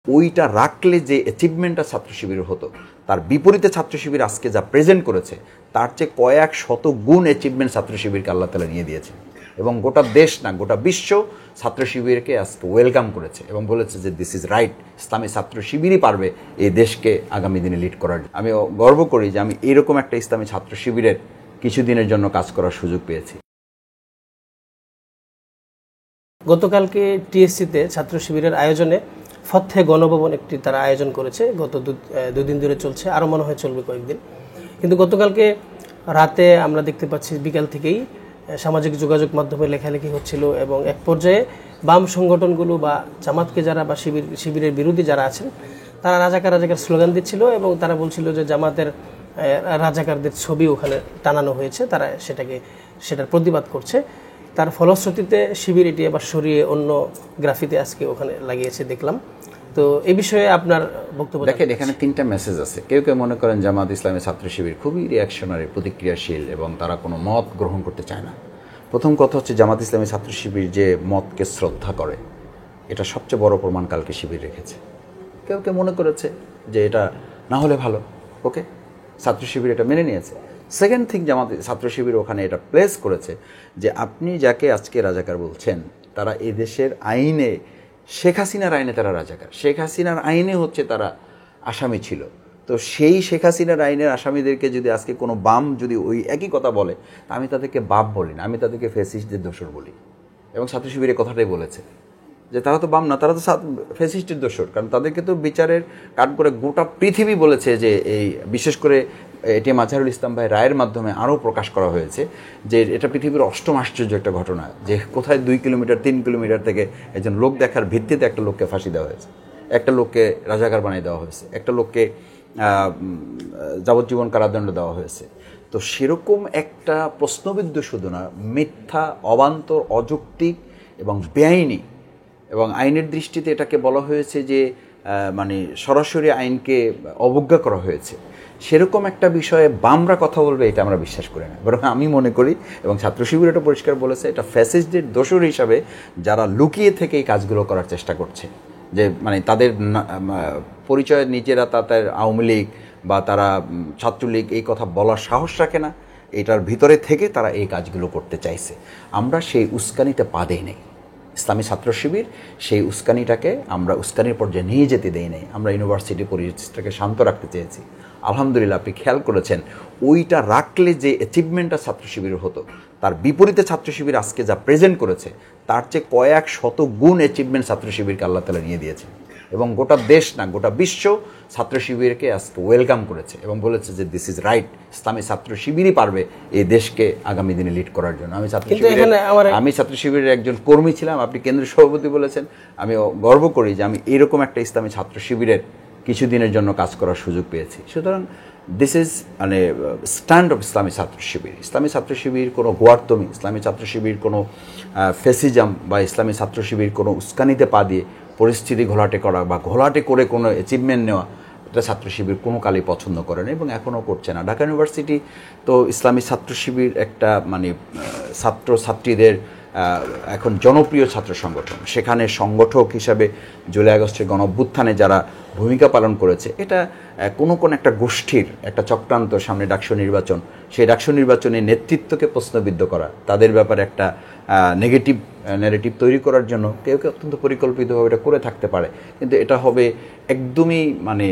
ওইটা রাখলে যে অ্যাচিভমেন্টটা ছাত্র শিবিরের হতো, তার বিপরীতে ছাত্র শিবির আজকে যা প্রেজেন্ট করেছে তার চেয়ে কয়েক শত গুণ অ্যাচিভমেন্ট ছাত্র শিবিরকে আল্লাহ তাআলা নিয়ে দিয়েছে। এবং গোটা দেশ না, গোটা বিশ্ব ছাত্র শিবিরকে আজকে ওয়েলকাম করেছে এবং বলেছে যে দিস ইজ রাইট, ইসলামী ছাত্র শিবিরই পারবে এই দেশকে আগামী দিনে লিড করার। আমি গর্ব করি যে আমি এরকম একটা ইসলামী ছাত্র শিবিরের কিছুদিনের জন্য কাজ করার সুযোগ পেয়েছি। গতকালকে টিএসসিতে ছাত্র শিবিরের আয়োজনে ফথে গণভবন একটি তারা আয়োজন করেছে। গত দুদিন ধরে চলছে, আরও মনে হয় চলবে কয়েকদিন। কিন্তু গতকালকে রাতে আমরা দেখতে পাচ্ছি বিকাল থেকেই সামাজিক যোগাযোগ মাধ্যমে লেখালেখি হচ্ছিল এবং এক পর্যায়ে বাম সংগঠনগুলো বা জামাতকে যারা বা শিবিরের বিরোধী যারা আছেন তারা রাজাকার রাজাকার স্লোগান দিচ্ছিল এবং তারা বলছিল যে জামাতের রাজাকারদের ছবি ওখানে টানানো হয়েছে, তারা সেটার প্রতিবাদ করছে। তার ফলশ্রুতিতে শিবির এটি আবার সরিয়ে অন্য গ্রাফিতে আজকে ওখানে লাগিয়েছে দেখলাম। তো এই বিষয়ে আপনার বক্তব্য? দেখেন, এখানে তিনটা মেসেজ আছে। কেউ কেউ মনে করেন জামাত ইসলামী ছাত্র শিবির খুবই রিয়াকশনারি, প্রতিক্রিয়াশীল এবং তারা কোনো মত গ্রহণ করতে চায় না। প্রথম কথা হচ্ছে জামাত ইসলামী ছাত্র শিবির যে মতকে শ্রদ্ধা করে, এটা সবচেয়ে বড় প্রমাণ কালকে শিবির রেখেছে। কেউ কেউ মনে করেছে যে এটা না হলে ভালো, ওকে, ছাত্র শিবির এটা মেনে নিয়েছে। সেকেন্ড থিং, জামাত ছাত্র শিবির ওখানে এটা প্লেস করেছে যে আপনি যাকে আজকে রাজাকার বলছেন তারা এই দেশের আইনে, শেখ হাসিনার আইনে তারা রাজাকার। শেখ হাসিনার আইনে হচ্ছে তারা আসামি ছিল। তো সেই শেখ হাসিনার আইনের আসামিদেরকে যদি আজকে কোনো বাম যদি ওই একই কথা বলে, আমি তাদেরকে বাপ বলি না, আমি তাদেরকে ফ্যাসিস্টদের দোসর বলি। এবং ছাত্র শিবিরের কথাটাই বলেছে যে তারা তো বাম না, তারা তো ফ্যাসিস্টের দোসর। কারণ তাদেরকে তো বিচারের কাট করে গোটা পৃথিবী বলেছে যে এই, বিশেষ করে এটিএম আজহারুল ইসলাম ভাই রায়ের মাধ্যমে আরও প্রকাশ করা হয়েছে যে এটা পৃথিবীর অষ্টম আশ্চর্য একটা ঘটনা, যে কোথায় 2 কিলোমিটার 3 কিলোমিটার থেকে একজন লোক দেখার ভিত্তিতে একটা লোককে ফাঁসি দেওয়া হয়েছে, একটা লোককে রাজাকার বানিয়ে দেওয়া হয়েছে, একটা লোককে যাবজ্জীবন কারাদণ্ড দেওয়া হয়েছে। তো সেরকম একটা প্রশ্নবিদ্ধ শুধু না, মিথ্যা, অবান্তর, অযৌক্তিক এবং বেআইনি, এবং আইনের দৃষ্টিতে এটাকে বলা হয়েছে যে মানে সরাসরি আইনকে অবজ্ঞা করা হয়েছে। সেরকম একটা বিষয়ে বামরা কথা বলবে এটা আমরা বিশ্বাস করি না। বরং আমি মনে করি, এবং ছাত্র শিবির এটা পরিষ্কার বলেছে, এটা ফ্যাসিস্টদের দোসর হিসাবে যারা লুকিয়ে থেকে এই কাজগুলো করার চেষ্টা করছে, যে মানে তাদের পরিচয় নিজেরা তাদের আওয়ামী লীগ বা তারা ছাত্রলীগ এই কথা বলার সাহস রাখে না, এটার ভিতরে থেকে তারা এই কাজগুলো করতে চাইছে। আমরা সেই উস্কানিতে পা দেই নাই। ইসলামী ছাত্র শিবির সেই উস্কানিটাকে আমরা উস্কানির পর্যায়ে নিয়ে যেতে দেই নাই। আমরা ইউনিভার্সিটি পরিস্থিতিটাকে শান্ত রাখতে চেয়েছি। আলহামদুলিল্লাহ, আপনি খেয়াল করেছেন ওইটা রাখলে যে অ্যাচিভমেন্টটা ছাত্র শিবিরের হতো, তার বিপরীতে ছাত্র শিবির আজকে যা প্রেজেন্ট করেছে তার চেয়ে কয়েক শত গুণ অ্যাচিভমেন্ট ছাত্র শিবিরকে আল্লাহ তাআলা নিয়ে দিয়েছে। এবং গোটা দেশ না, গোটা বিশ্ব ছাত্র শিবিরকে আজকে ওয়েলকাম করেছে এবং বলেছে যে দিস ইজ রাইট, ইসলামী ছাত্র শিবিরই পারবে এই দেশকে আগামী দিনে লিড করার জন্য। আমি ছাত্র শিবিরের একজন কর্মী ছিলাম, আপনি কেন্দ্রীয় সভাপতি বলেছেন। আমি গর্ব করি যে আমি এরকম একটা ইসলামী ছাত্র শিবিরের কিছুদিনের জন্য কাজ করার সুযোগ পেয়েছি। সুতরাং দিস ইজ মানে স্ট্যান্ড অফ ইসলামী ছাত্র শিবির। ইসলামী ছাত্র শিবির কোনো গোয়ার্তমি, ইসলামী ছাত্র শিবির কোনো ফেসিজম বা ইসলামী ছাত্র শিবির কোনো উস্কানিতে পা দিয়ে পরিস্থিতি ঘোলাটে করা বা ঘোলাটে করে কোনো অ্যাচিভমেন্ট নেওয়া, এটা ছাত্র শিবির কোনো কালই পছন্দ করে না এবং এখনও করছে না। ঢাকা ইউনিভার্সিটি তো ইসলামী ছাত্র শিবির একটা মানে ছাত্র ছাত্রীদের এখন জনপ্রিয় ছাত্র সংগঠন। সেখানে সংগঠক হিসাবে জুলাই আগস্টের গণঅভ্যুত্থানে যারা ভূমিকা পালন করেছে, এটা কোনো একটা গোষ্ঠীর একটা চক্রান্ত। সামনে ডাকসু নির্বাচন, সেই ডাকসু নির্বাচনে নেতৃত্বকে প্রশ্নবিদ্ধ করা, তাদের ব্যাপারে একটা নেগেটিভ ন্যারেটিভ তৈরি করার জন্য কেউ কেউ অত্যন্ত পরিকল্পিতভাবে এটা করে থাকতে পারে। কিন্তু এটা হবে একদমই মানে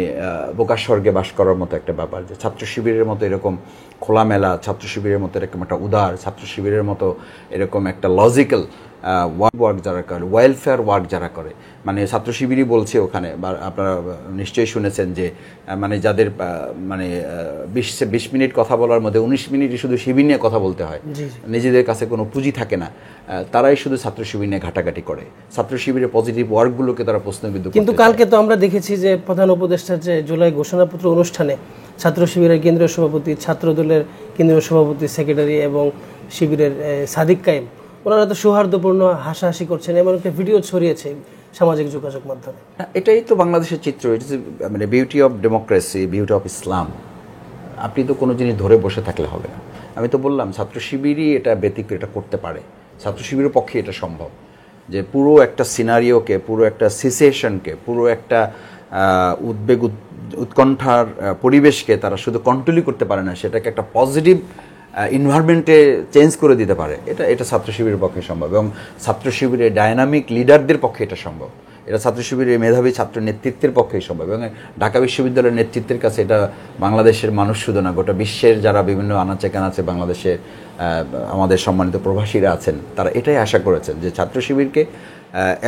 বোকার স্বর্গে বাস করার মতো একটা ব্যাপার, যে ছাত্র শিবিরের মতো এরকম খোলামেলা, ছাত্র শিবিরের মতো এরকম একটা উদার, ছাত্র শিবিরের মতো এরকম একটা লজিক্যাল ওয়ার্ক যারা করে, ওয়েলফেয়ার ওয়ার্ক যারা করে, মানে ছাত্র শিবিরই বলছে ওখানে, বা আপনারা নিশ্চয়ই শুনেছেন যে মানে যাদের মানে 20 মিনিট কথা বলার মধ্যে 19 মিনিটই শুধু শিবির নিয়ে কথা বলতে হয়, নিজেদের কাছে কোনো পুঁজি থাকে না, তারাই শুধু ছাত্র শিবির নিয়ে ঘাটাঘাটি করে, ছাত্র শিবিরের পজিটিভ ওয়ার্কগুলোকে তারা প্রশ্নবিদ্ধ করে। কিন্তু কালকে তো আমরা দেখেছি যে প্রধান উপদেষ্টার যে জুলাই ঘোষণাপত্র অনুষ্ঠানে ছাত্র শিবিরের কেন্দ্রীয় সভাপতি, ছাত্রদলের কেন্দ্রীয় সভাপতি, সেক্রেটারি এবং শিবিরের সাদিক কায়েম, ওনারা তো সৌহার্দ্যপূর্ণ হাসাহাসি করছেন, এমন একটা ভিডিও ছড়িয়েছে সামাজিক যোগাযোগ মাধ্যমে। এটাই তো বাংলাদেশের চিত্র, ইট ইজ মানে beauty of democracy, beauty of Islam. আপনি তো কোনো জিনিস ধরে বসে থাকলে হবে না। আমি তো বললাম ছাত্র শিবিরই এটা ব্যতিক্রম, এটা করতে পারে, ছাত্র শিবিরের পক্ষে এটা সম্ভব। যে পুরো একটা সিনারিওকে, পুরো একটা সিচুয়েশনকে, পুরো একটা উদ্বেগ উৎকণ্ঠার পরিবেশকে তারা শুধু কন্ট্রোলই করতে পারে না, সেটাকে একটা পজিটিভ এনভায়রনমেন্টে চেঞ্জ করে দিতে পারে, এটা ছাত্র শিবিরের পক্ষে সম্ভব, এবং ছাত্র শিবিরের ডায়নামিক লিডারদের পক্ষে এটা সম্ভব। এটা ছাত্র শিবিরের মেধাবী ছাত্র নেতৃত্বের পক্ষেই সম্ভব, এবং ঢাকা বিশ্ববিদ্যালয়ের নেতৃত্বের কাছে এটা বাংলাদেশের মানুষ শুধু না, গোটা বিশ্বের যারা বিভিন্ন আনাচে কানাচে বাংলাদেশে আমাদের সম্মানিত প্রবাসীরা আছেন, তারা এটাই আশা করেছেন যে ছাত্র শিবিরকে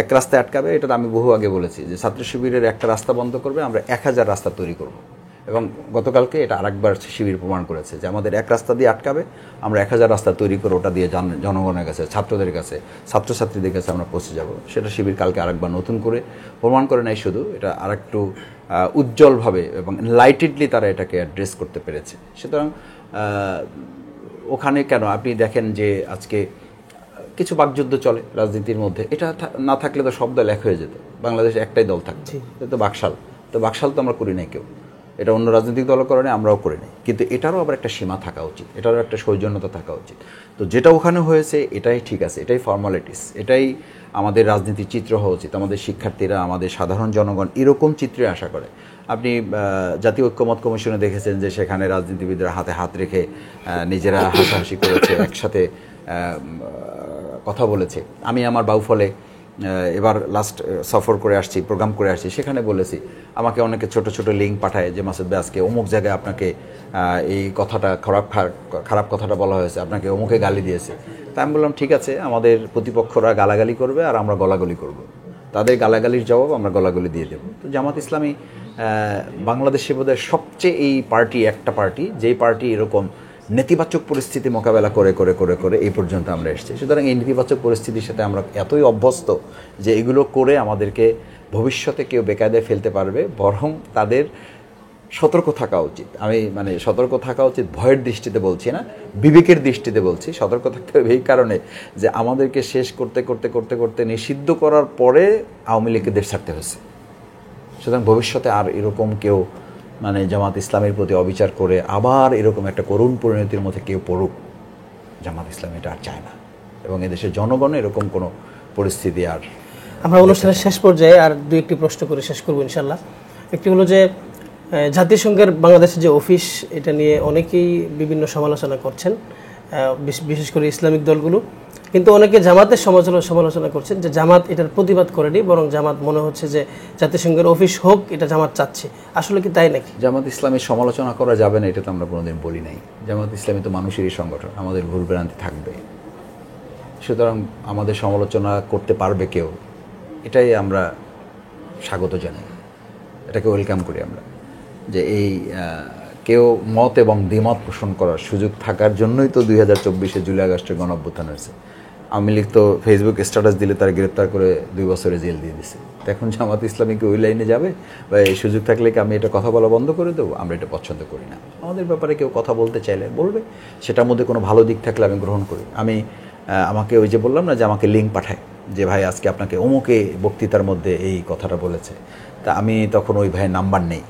এক রাস্তায় আটকাবে। এটা তো আমি বহু আগে বলেছি যে ছাত্র শিবিরের একটা রাস্তা বন্ধ করবে, আমরা 1000 রাস্তা তৈরি করব। এবং গতকালকে এটা আরেকবার শিবির প্রমাণ করেছে যে আমাদের এক রাস্তা দিয়ে আটকাবে, আমরা 1000 রাস্তা তৈরি করে ওটা দিয়ে জনগণের কাছে, ছাত্রদের কাছে, ছাত্রছাত্রীদের কাছে আমরা পৌঁছে যাব। সেটা শিবির কালকে আরেকবার নতুন করে প্রমাণ করে নাই, শুধু এটা আরেকটু উজ্জ্বলভাবে এবং লাইটেডলি তারা এটাকে অ্যাড্রেস করতে পেরেছে। সুতরাং ওখানে কেন আপনি দেখেন যে আজকে কিছু বাকযুদ্ধ চলে রাজনীতির মধ্যে, এটা না থাকলে তো সব দল এক হয়ে যেত, বাংলাদেশে একটাই দল থাকছে, তো বাকশাল তো আমরা করি নাই কেউ, এটা অন্য রাজনৈতিক দলও করে নাই, আমরাও করি নাই, কিন্তু এটারও আবার একটা সীমা থাকা উচিত, এটারও একটা সৌজন্যতা থাকা উচিত। তো যেটা ওখানে হয়েছে এটাই ঠিক আছে, এটাই ফর্মালিটিস, এটাই আমাদের রাজনীতির চিত্র হওয়া উচিত। আমাদের শিক্ষার্থীরা, আমাদের সাধারণ জনগণ এরকম চিত্রে আশা করে। আপনি জাতীয় ঐক্যমত কমিশনে দেখেছেন যে সেখানে রাজনীতিবিদরা হাতে হাত রেখে নিজেরা হাসাহাসি করেছে, একসাথে কথা বলেছে। আমি আমার বাউফলে এবার লাস্ট সফর করে আসছি, প্রোগ্রাম করে আসছি, সেখানে বলেছি, আমাকে অনেকে ছোট ছোট লিঙ্ক পাঠায় যে মাসুদ ভাই আজকে অমুক জায়গায় আপনাকে এই কথাটা খারাপ কথাটা বলা হয়েছে, আপনাকে অমুকে গালি দিয়েছে। তা আমি বললাম ঠিক আছে, আমাদের প্রতিপক্ষরা গালাগালি করবে আর আমরা গলাগলি করব, তাদের গালাগালির জবাব আমরা গলাগলি দিয়ে দেবো। তো জামাত ইসলামী বাংলাদেশে বোধহয় সবচেয়ে একটা পার্টি যেই পার্টি এরকম নেতিবাচক পরিস্থিতি মোকাবেলা করে করে করে করে এই পর্যন্ত আমরা এসেছি। সুতরাং এই নেতিবাচক পরিস্থিতির সাথে আমরা এতই অভ্যস্ত যে এগুলো করে আমাদেরকে ভবিষ্যতে কেউ বেকায়দায় ফেলতে পারবে, বরং তাদের সতর্ক থাকা উচিত। আমি সতর্ক থাকা উচিত ভয়ের দৃষ্টিতে বলছি না, বিবেকের দৃষ্টিতে বলছি। সতর্ক থাকতে হবে এই কারণে যে আমাদেরকে শেষ করতে করতে করতে করতে নিষিদ্ধ করার পরে আওয়ামী লীগকে দেশ ছাড়তে হয়েছে। সুতরাং ভবিষ্যতে আর এরকম কেউ জামাত ইসলামের প্রতি অবিচার করে আবার এরকম একটা করুণ পরিণতির মধ্যে কেউ পড়ুক, জামাত ইসলাম এটা আর চায় না, এবং এদেশের জনগণ এরকম কোনো পরিস্থিতি আর। আমরা অনুষ্ঠানের শেষ পর্যায়ে আর দুই একটি প্রশ্ন করে শেষ করবো ইনশাল্লাহ। একটি হলো যে জাতিসংঘের বাংলাদেশের যে অফিস, এটা নিয়ে অনেকেই বিভিন্ন সমালোচনা করছেন, বিশেষ করে ইসলামিক দলগুলো, কিন্তু অনেকে জামাতের সমালোচনা করছেন যে জামাত এটার প্রতিবাদ করেনি, বরং জামাত মনে হচ্ছে যে জাতিসংঘের অফিস হোক, এটা জামাত চাচ্ছে। আসলে কি তাই নাকি? জামাত ইসলামের সমালোচনা করা যাবে না এটা তো আমরা কোনোদিন বলি নাই। জামাত ইসলামী তো মানুষেরই সংগঠন, আমাদের ভুলভ্রান্তি থাকবে, সুতরাং আমাদের সমালোচনা করতে পারবে কেউ, এটাই আমরা স্বাগত জানাই, এটাকে ওয়েলকাম করি আমরা, যে এই কেউ মত এবং দ্বিমত পোষণ করার সুযোগ থাকার জন্যই তো 2024 জুলাই আগস্টের গণঅভ্যুত্থান হয়েছে। আওয়ামী লীগ তো ফেসবুক স্ট্যাটাস দিলে তার গ্রেপ্তার করে 2 বছরে জেল দিয়ে দিছে। এখন জামাত ইসলামী কি ওই লাইনে যাবে, বা এই সুযোগ থাকলে কি আমি এটা কথা বলা বন্ধ করে দেবো? আমরা এটা পছন্দ করি না। আমাদের ব্যাপারে কেউ কথা বলতে চাইলে বলবে, সেটার মধ্যে কোনো ভালো দিক থাকলে আমি গ্রহণ করি। আমাকে ওই যে বললাম না যে আমাকে লিঙ্ক পাঠায় যে ভাই আজকে আপনাকে অমুকে বক্তৃতার মধ্যে এই কথাটা বলেছে, তা আমি তখন ওই ভাইয়ের নাম্বার নেই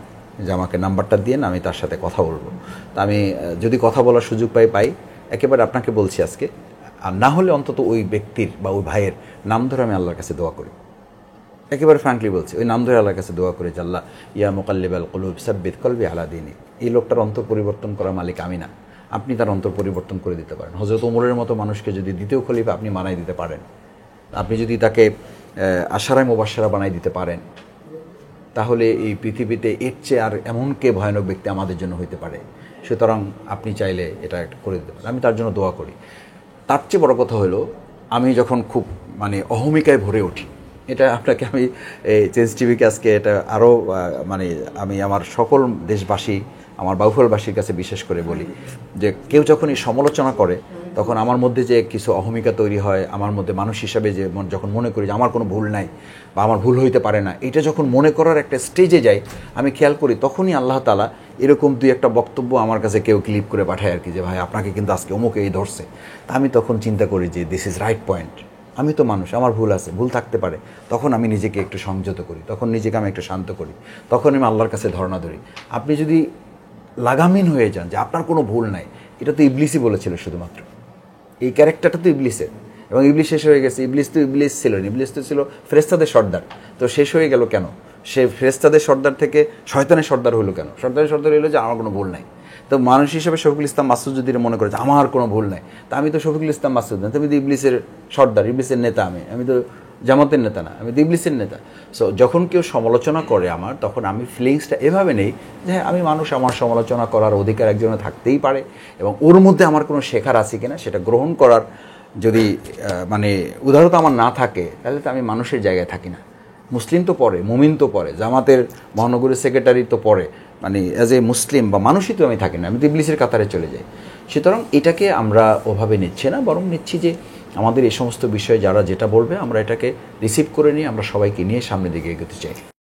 যে আমাকে নাম্বারটা দিয়ে না আমি তার সাথে কথা বলবো। তা আমি যদি কথা বলার সুযোগ পাই একেবারে আপনাকে বলছি আজকে, আর না হলে অন্তত ওই ব্যক্তির বা ওই ভাইয়ের নাম ধরে আমি আল্লাহর কাছে দোয়া করি, একেবারে ফ্র্যাঙ্কলি বলছি, ওই নাম ধরে আল্লাহর কাছে দোয়া করি যে আল্লাহ ইয়া মুকাল্লিবাল কুলুব সাব্বিত কলবি আলা দীনি। এই লোকটার অন্তর পরিবর্তন করার মালিক আমি না, আপনি তার অন্তর পরিবর্তন করে দিতে পারেন। হযরত ওমরের মতো মানুষকে যদি দ্বিতীয় খলিফা আপনি বানাই দিতে পারেন, আপনি যদি তাকে আশারায়ে মুবাশশারা বানাই দিতে পারেন, তাহলে এই পৃথিবীতে এর চেয়ে আর এমন কে ভয়ানক ব্যক্তি আমাদের জন্য হইতে পারে? সুতরাং আপনি চাইলে এটা করে দিতে পারেন, আমি তার জন্য দোয়া করি। তার চেয়ে বড় কথা হলো, আমি যখন খুব অহমিকায় ভরে উঠি, এটা আপনাকে আমি চেঞ্জ টিভিকে আজকে এটা আরও আমি আমার সকল দেশবাসী, আমার বাউফলবাসীর কাছে বিশেষ করে বলি যে কেউ যখন এই সমালোচনা করে তখন আমার মধ্যে যে কিছু অহমিকা তৈরি হয়, আমার মধ্যে মানুষ হিসাবে যে যখন মনে করি যে আমার কোনো ভুল নাই বা আমার ভুল হইতে পারে না, এটা যখন মনে করার একটা স্টেজে যাই, আমি খেয়াল করি তখনই আল্লাহ তাআলা এরকম দুই একটা বক্তব্য আমার কাছে কেউ ক্লিপ করে পাঠায় আর কি, যে ভাই আপনাকে কিন্তু আজকে অমুকে এই ধরছে। তা আমি তখন চিন্তা করি যে দিস ইজ রাইট পয়েন্ট, আমি তো মানুষ, আমার ভুল আছে, ভুল থাকতে পারে। তখন আমি নিজেকে একটু সংযত করি, তখন নিজেকে আমি একটু শান্ত করি, তখন আমি আল্লাহর কাছে ধর্ণা ধরি। আপনি যদি লাগামহীন হয়ে যান যে আপনার কোনো ভুল নাই, এটা তো ইবলিসই বলেছিল শুধুমাত্র, এই ক্যারেক্টারটা তো ইবলিসের, এবং ইবলিস শেষ হয়ে গেছে। ইবলিস ছিল না, ইবলিস তো ছিল ফেরেশতাদের সর্দার। তো শেষ হয়ে গেল কেন? সে ফেরেশতাদের সর্দার থেকে শয়তানের সর্দার হলো কেন? শয়তানের সর্দার হলো যে আমার কোনো ভুল নাই। তো মানুষ হিসেবে শফিকুল ইসলাম মাসুদ যদি মনে করে যে আমার কোনো ভুল নাই, তা আমি তো শফিকুল ইসলাম মাসুদ না, তুমি তো ইবলিসের সর্দার, ইবলিসের নেতা। আমি তো জামাতের নেতা না, আমি তো ইবলিসের নেতা। সো যখন কেউ সমালোচনা করে আমার, তখন আমি ফিলিংসটা এভাবে নেই যে হ্যাঁ, আমি মানুষ, আমার সমালোচনা করার অধিকার একজনে থাকতেই পারে, এবং ওর মধ্যে আমার কোনো শেখার আছে কিনা সেটা গ্রহণ করার যদি মানে উদারতা আমার না থাকে, তাহলে তো আমি মানুষের জায়গায় থাকি না। মুসলিম তো পরে, মুমিন তো পরে, জামাতের মহানগরীর সেক্রেটারি তো পরে, মানে অ্যাজ এ মুসলিম বা মানুষই তো আমি থাকি না, আমি তো ইবলিসের কাতারে চলে যাই। সুতরাং এটাকে আমরা ওভাবে নিচ্ছি না, বরং নিচ্ছি যে আমাদের এই সমস্ত বিষয়ে যারা যেটা বলবে আমরা এটাকে রিসিভ করে নিয়ে আমরা সবাইকে নিয়ে সামনের দিকে এগোতে চাই।